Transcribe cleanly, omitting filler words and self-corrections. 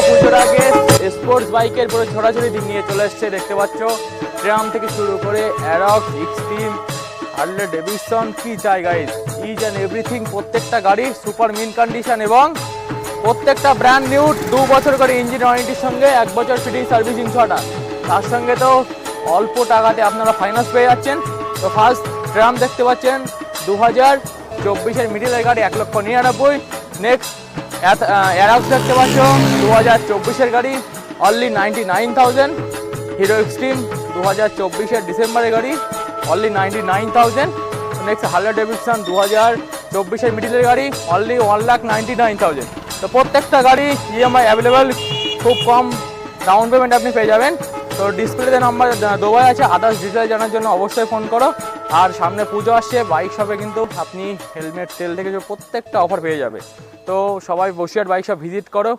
পুজোর আগে স্পোর্টস বাইকের পুরো ছোড়াছড়ি দিক নিয়ে চলে এসছে। দেখতে পাচ্ছ ট্রাম থেকে শুরু করে অ্যারক্স, এক্সট্রিম, হার্লে ডেভিডসন, কি চাই গাইজ, ইচ অ্যান্ড এভরিথিং। প্রত্যেকটা গাড়ি সুপার মিন কন্ডিশন এবং প্রত্যেকটা ব্র্যান্ড নিউ। 2 বছর করে ইঞ্জিন ওয়ারেন্টির সঙ্গে 1 বছর ফ্রি সার্ভিসিং ছটা। তার সঙ্গে তো অল্প টাকাতে আপনারা ফাইন্যান্স পেয়ে যাচ্ছেন। তো ফার্স্ট ট্রাম দেখতে পাচ্ছেন 2024-এর মিডিলের গাড়ি 1,99,000। নেক্সট অ্যারক্স দেখতে পাচ্ছ 2024-এর গাড়ি অনলি 99,000। হিরো এক্সট্রিম 2024-এর ডিসেম্বরের গাড়ি অনলি 99,000। নেক্সট হার্লে ডেভিডসন 2024-এর মিডিলের গাড়ি অনলি 1,99,000। তো প্রত্যেকটা গাড়ি ইএমআই অ্যাভেলেবেল, খুব কম ডাউন পেমেন্ট আপনি পেয়ে যাবেন। তো ডিসপ্লেতে নাম্বার দেওয়া আছে, আদার্স ডিটেল জানার জন্য অবশ্যই ফোন করো। আর সামনে পুজো আসছে, বাইক শপে কিন্তু আপনি হেলমেট, তেল থেকে প্রত্যেকটা অফার পেয়ে যাবে। তো সবাই বসিরহাট বাইক শপ ভিজিট করো।